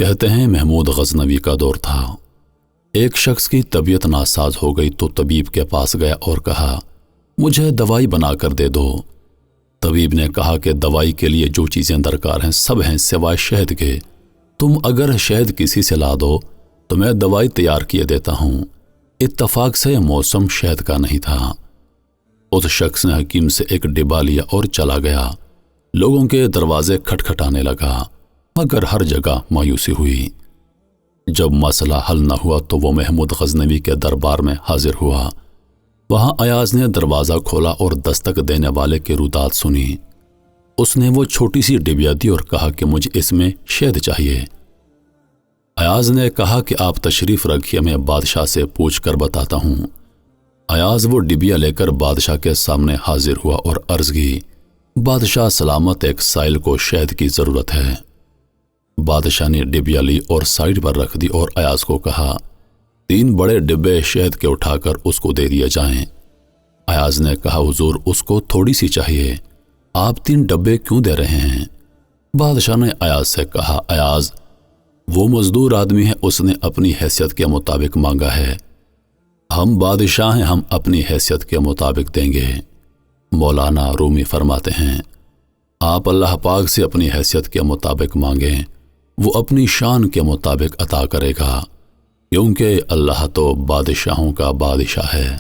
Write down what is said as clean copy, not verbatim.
کہتے ہیں محمود غزنوی کا دور تھا۔ ایک شخص کی طبیعت ناساز ہو گئی تو طبیب کے پاس گیا اور کہا، مجھے دوائی بنا کر دے دو۔ طبیب نے کہا کہ دوائی کے لیے جو چیزیں درکار ہیں سب ہیں سوائے شہد کے۔ تم اگر شہد کسی سے لا دو تو میں دوائی تیار کیے دیتا ہوں۔ اتفاق سے موسم شہد کا نہیں تھا۔ اس شخص نے حکیم سے ایک ڈبہ لیا اور چلا گیا۔ لوگوں کے دروازے کھٹکھٹانے لگا مگر ہر جگہ مایوسی ہوئی۔ جب مسئلہ حل نہ ہوا تو وہ محمود غزنوی کے دربار میں حاضر ہوا۔ وہاں ایاز نے دروازہ کھولا اور دستک دینے والے کی روداد سنی۔ اس نے وہ چھوٹی سی ڈبیا دی اور کہا کہ مجھے اس میں شہد چاہیے۔ ایاز نے کہا کہ آپ تشریف رکھیے، میں بادشاہ سے پوچھ کر بتاتا ہوں۔ ایاز وہ ڈبیا لے کر بادشاہ کے سامنے حاضر ہوا اور عرض کی، بادشاہ سلامت، ایک سائل کو شہد کی ضرورت ہے۔ بادشاہ نے ڈبیا لی اور سائیڈ پر رکھ دی اور ایاز کو کہا، 3 بڑے ڈبے شہد کے اٹھا کر اس کو دے دیے جائیں۔ ایاز نے کہا، حضور اس کو تھوڑی سی چاہیے، آپ 3 ڈبے کیوں دے رہے ہیں؟ بادشاہ نے ایاز سے کہا، ایاز وہ مزدور آدمی ہے، اس نے اپنی حیثیت کے مطابق مانگا ہے، ہم بادشاہ ہیں، ہم اپنی حیثیت کے مطابق دیں گے۔ مولانا رومی فرماتے ہیں، آپ اللہ پاک سے اپنی حیثیت کے مطابق مانگیں، وہ اپنی شان کے مطابق عطا کرے گا، کیونکہ اللہ تو بادشاہوں کا بادشاہ ہے۔